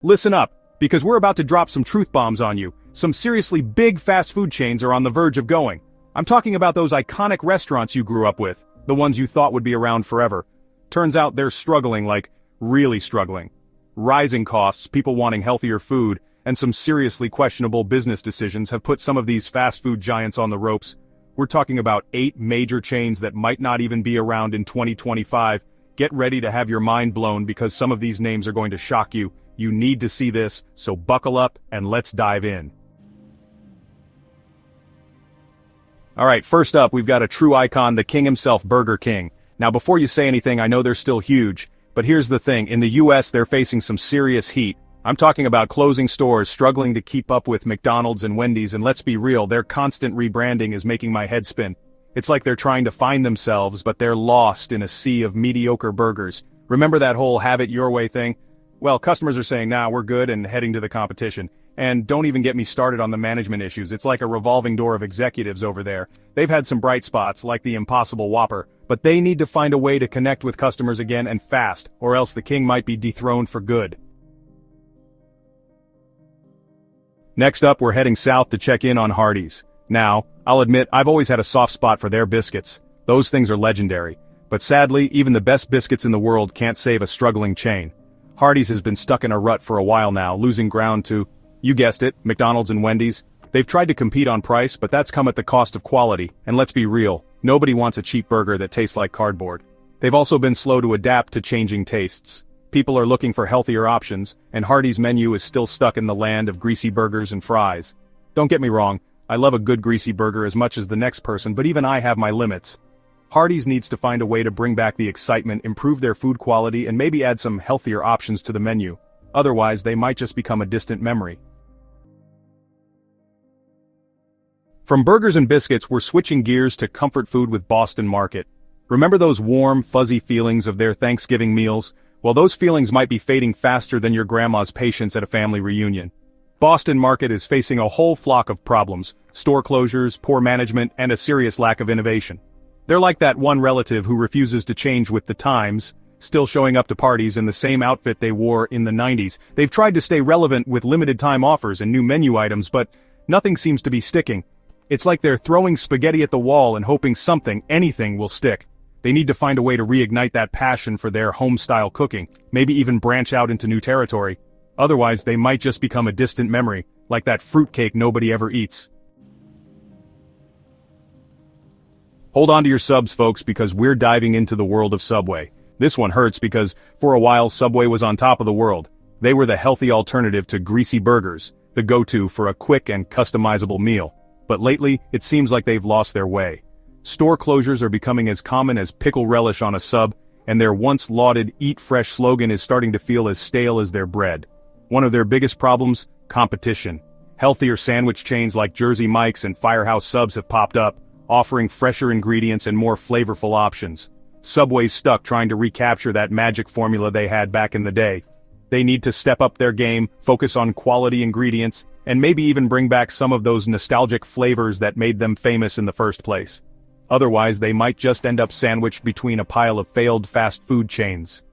Listen up, because we're about to drop some truth bombs on you. Some seriously big fast food chains are on the verge of going. I'm talking about those iconic restaurants you grew up with, the ones you thought would be around forever. Turns out they're struggling, like, really struggling. Rising costs, people wanting healthier food, and some seriously questionable business decisions have put some of these fast food giants on the ropes. We're talking about 8 major chains that might not even be around in 2025. Get ready to have your mind blown because some of these names are going to shock you. You need to see this, so buckle up and let's dive in. Alright, first up we've got a true icon, the king himself, Burger King. Now before you say anything, I know they're still huge, but here's the thing, in the US they're facing some serious heat. I'm talking about closing stores, struggling to keep up with McDonald's and Wendy's, and let's be real, their constant rebranding is making my head spin. It's like they're trying to find themselves, but they're lost in a sea of mediocre burgers. Remember that whole have it your way thing? Well, customers are saying, nah, we're good and heading to the competition. And don't even get me started on the management issues. It's like a revolving door of executives over there. They've had some bright spots, like the Impossible Whopper, but they need to find a way to connect with customers again and fast, or else the king might be dethroned for good. Next up, we're heading south to check in on Hardee's. Now, I'll admit, I've always had a soft spot for their biscuits. Those things are legendary. But sadly, even the best biscuits in the world can't save a struggling chain. Hardee's has been stuck in a rut for a while now, losing ground to, you guessed it, McDonald's and Wendy's. They've tried to compete on price, but that's come at the cost of quality, and let's be real, nobody wants a cheap burger that tastes like cardboard. They've also been slow to adapt to changing tastes. People are looking for healthier options, and Hardee's menu is still stuck in the land of greasy burgers and fries. Don't get me wrong, I love a good greasy burger as much as the next person, but even I have my limits. Hardee's needs to find a way to bring back the excitement, improve their food quality, and maybe add some healthier options to the menu. Otherwise, they might just become a distant memory. From burgers and biscuits, we're switching gears to comfort food with Boston Market. Remember those warm, fuzzy feelings of their Thanksgiving meals? Well, those feelings might be fading faster than your grandma's patience at a family reunion. Boston Market is facing a whole flock of problems: store closures, poor management, and a serious lack of innovation. They're like that one relative who refuses to change with the times, still showing up to parties in the same outfit they wore in the 90s. They've tried to stay relevant with limited time offers and new menu items, but nothing seems to be sticking. It's like they're throwing spaghetti at the wall and hoping something, anything, will stick. They need to find a way to reignite that passion for their home-style cooking, maybe even branch out into new territory. Otherwise, they might just become a distant memory, like that fruitcake nobody ever eats. Hold on to your subs, folks, because we're diving into the world of Subway. This one hurts because, for a while, Subway was on top of the world. They were the healthy alternative to greasy burgers, the go-to for a quick and customizable meal. But lately, it seems like they've lost their way. Store closures are becoming as common as pickle relish on a sub, and their once-lauded "Eat Fresh" slogan is starting to feel as stale as their bread. One of their biggest problems? Competition. Healthier sandwich chains like Jersey Mike's and Firehouse Subs have popped up, offering fresher ingredients and more flavorful options. Subway's stuck trying to recapture that magic formula they had back in the day. They need to step up their game, focus on quality ingredients, and maybe even bring back some of those nostalgic flavors that made them famous in the first place. Otherwise, they might just end up sandwiched between a pile of failed fast food chains.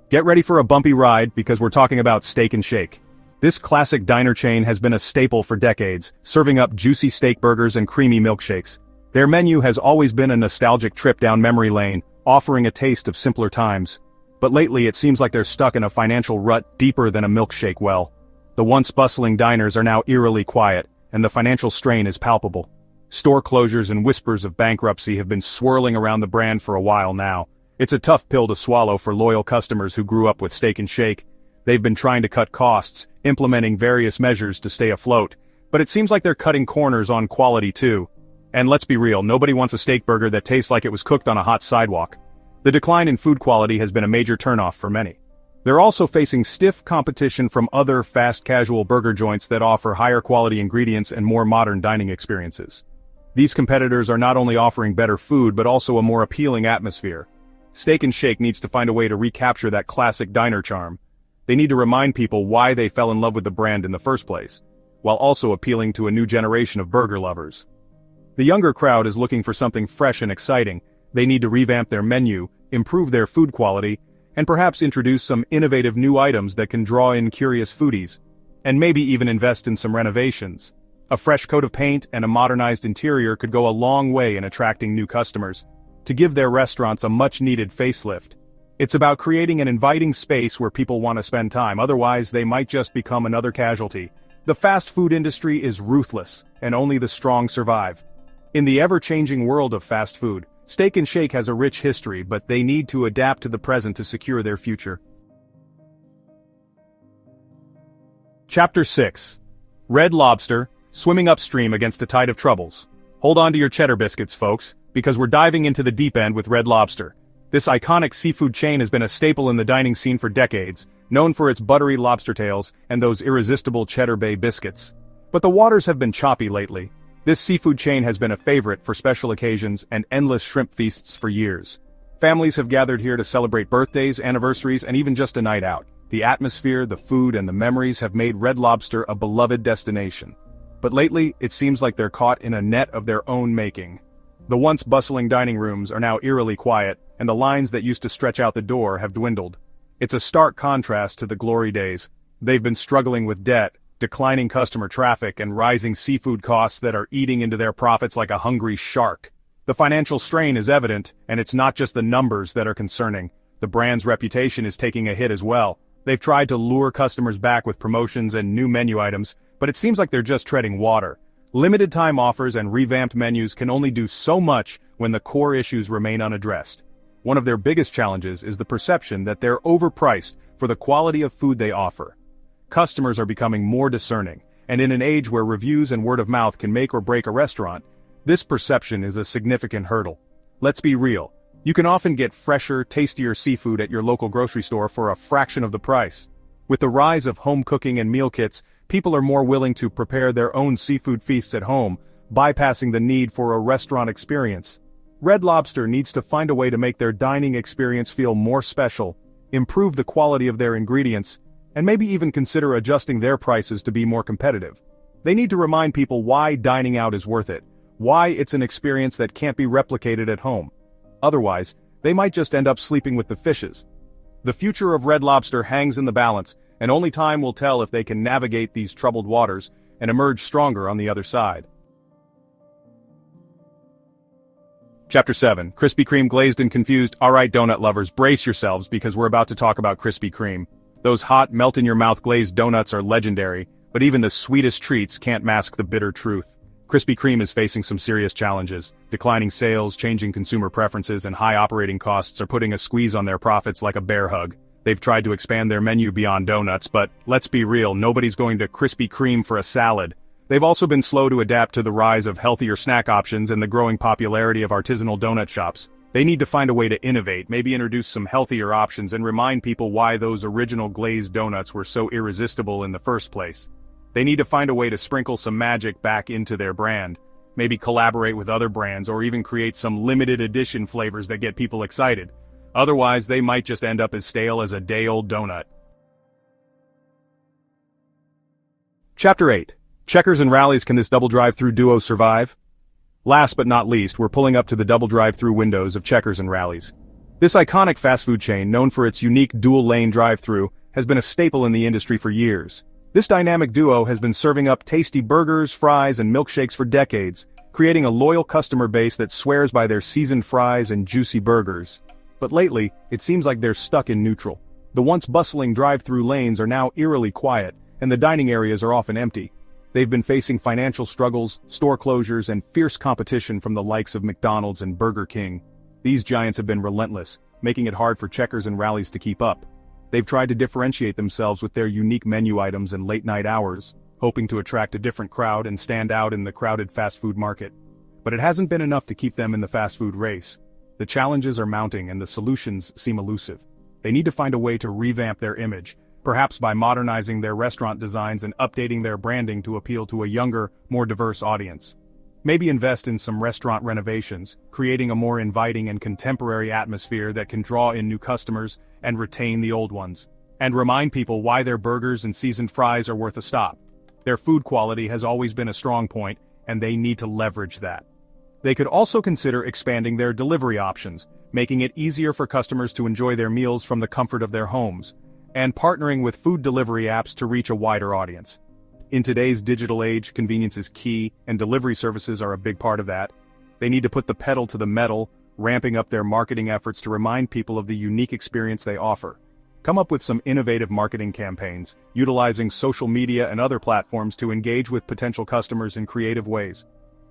Get ready for a bumpy ride, because we're talking about Steak 'n Shake. This classic diner chain has been a staple for decades, serving up juicy steak burgers and creamy milkshakes. Their menu has always been a nostalgic trip down memory lane, offering a taste of simpler times. But lately it seems like they're stuck in a financial rut deeper than a milkshake well. The once bustling diners are now eerily quiet, and the financial strain is palpable. Store closures and whispers of bankruptcy have been swirling around the brand for a while now. It's a tough pill to swallow for loyal customers who grew up with Steak 'n Shake. They've been trying to cut costs, implementing various measures to stay afloat, but it seems like they're cutting corners on quality too. And let's be real, nobody wants a steak burger that tastes like it was cooked on a hot sidewalk. The decline in food quality has been a major turnoff for many. They're also facing stiff competition from other fast casual burger joints that offer higher quality ingredients and more modern dining experiences. These competitors are not only offering better food but also a more appealing atmosphere. Steak 'n Shake needs to find a way to recapture that classic diner charm. They need to remind people why they fell in love with the brand in the first place, while also appealing to a new generation of burger lovers. The younger crowd is looking for something fresh and exciting. They need to revamp their menu, improve their food quality, and perhaps introduce some innovative new items that can draw in curious foodies, and maybe even invest in some renovations. A fresh coat of paint and a modernized interior could go a long way in attracting new customers, to give their restaurants a much-needed facelift. It's about creating an inviting space where people want to spend time, otherwise they might just become another casualty. The fast food industry is ruthless, and only the strong survive. In the ever-changing world of fast food, Steak and Shake has a rich history, but they need to adapt to the present to secure their future. Chapter 6. Red Lobster, swimming upstream against a tide of troubles. Hold on to your cheddar biscuits, folks, because we're diving into the deep end with Red Lobster. This iconic seafood chain has been a staple in the dining scene for decades, known for its buttery lobster tails and those irresistible Cheddar Bay biscuits. But the waters have been choppy lately. This seafood chain has been a favorite for special occasions and endless shrimp feasts for years. Families have gathered here to celebrate birthdays, anniversaries, and even just a night out. The atmosphere, the food, and the memories have made Red Lobster a beloved destination. But lately, it seems like they're caught in a net of their own making. The once bustling dining rooms are now eerily quiet, and the lines that used to stretch out the door have dwindled. It's a stark contrast to the glory days. They've been struggling with debt, declining customer traffic, and rising seafood costs that are eating into their profits like a hungry shark. The financial strain is evident, and it's not just the numbers that are concerning. The brand's reputation is taking a hit as well. They've tried to lure customers back with promotions and new menu items, but it seems like they're just treading water. Limited time offers and revamped menus can only do so much when the core issues remain unaddressed. One of their biggest challenges is the perception that they're overpriced for the quality of food they offer. Customers are becoming more discerning, and in an age where reviews and word of mouth can make or break a restaurant, this perception is a significant hurdle. Let's be real. You can often get fresher, tastier seafood at your local grocery store for a fraction of the price. With the rise of home cooking and meal kits, people are more willing to prepare their own seafood feasts at home, bypassing the need for a restaurant experience. Red Lobster needs to find a way to make their dining experience feel more special, improve the quality of their ingredients, and maybe even consider adjusting their prices to be more competitive. They need to remind people why dining out is worth it, why it's an experience that can't be replicated at home. Otherwise, they might just end up sleeping with the fishes. The future of Red Lobster hangs in the balance, and only time will tell if they can navigate these troubled waters and emerge stronger on the other side. Chapter 7. Krispy Kreme glazed and confused. Alright donut lovers, brace yourselves because we're about to talk about Krispy Kreme. Those hot, melt-in-your-mouth glazed donuts are legendary, but even the sweetest treats can't mask the bitter truth. Krispy Kreme is facing some serious challenges. Declining sales, changing consumer preferences, and high operating costs are putting a squeeze on their profits like a bear hug. They've tried to expand their menu beyond donuts, but let's be real, nobody's going to Krispy Kreme for a salad. They've also been slow to adapt to the rise of healthier snack options and the growing popularity of artisanal donut shops. They need to find a way to innovate, maybe introduce some healthier options and remind people why those original glazed donuts were so irresistible in the first place. They need to find a way to sprinkle some magic back into their brand, maybe collaborate with other brands or even create some limited edition flavors that get people excited. Otherwise, they might just end up as stale as a day-old donut. Chapter 8. Checkers and Rallies. Can this double drive-thru duo survive? Last but not least, we're pulling up to the double drive-thru windows of Checkers and Rallies. This iconic fast food chain, known for its unique dual-lane drive-thru, has been a staple in the industry for years. This dynamic duo has been serving up tasty burgers, fries, and milkshakes for decades, creating a loyal customer base that swears by their seasoned fries and juicy burgers. But lately, it seems like they're stuck in neutral. The once bustling drive-thru lanes are now eerily quiet, and the dining areas are often empty. They've been facing financial struggles, store closures, and fierce competition from the likes of McDonald's and Burger King. These giants have been relentless, making it hard for Checkers and Rallies to keep up. They've tried to differentiate themselves with their unique menu items and late-night hours, hoping to attract a different crowd and stand out in the crowded fast food market. But it hasn't been enough to keep them in the fast food race. The challenges are mounting and the solutions seem elusive. They need to find a way to revamp their image, perhaps by modernizing their restaurant designs and updating their branding to appeal to a younger, more diverse audience. Maybe invest in some restaurant renovations, creating a more inviting and contemporary atmosphere that can draw in new customers and retain the old ones. And remind people why their burgers and seasoned fries are worth a stop. Their food quality has always been a strong point, and they need to leverage that. They could also consider expanding their delivery options, making it easier for customers to enjoy their meals from the comfort of their homes, and partnering with food delivery apps to reach a wider audience. In today's digital age, convenience is key, and delivery services are a big part of that. They need to put the pedal to the metal, ramping up their marketing efforts to remind people of the unique experience they offer. Come up with some innovative marketing campaigns, utilizing social media and other platforms to engage with potential customers in creative ways.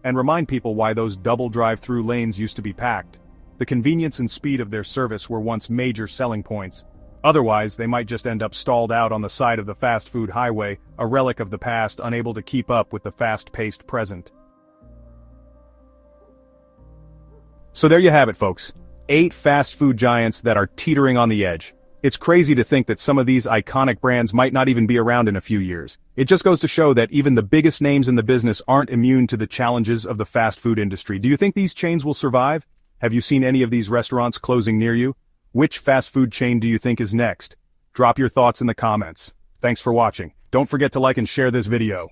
And remind people why those double drive-through lanes used to be packed. The convenience and speed of their service were once major selling points. Otherwise, they might just end up stalled out on the side of the fast food highway, a relic of the past unable to keep up with the fast-paced present. So there you have it, folks. 8 fast food giants that are teetering on the edge. It's crazy to think that some of these iconic brands might not even be around in a few years. It just goes to show that even the biggest names in the business aren't immune to the challenges of the fast food industry. Do you think these chains will survive? Have you seen any of these restaurants closing near you? Which fast food chain do you think is next? Drop your thoughts in the comments. Thanks for watching. Don't forget to like and share this video.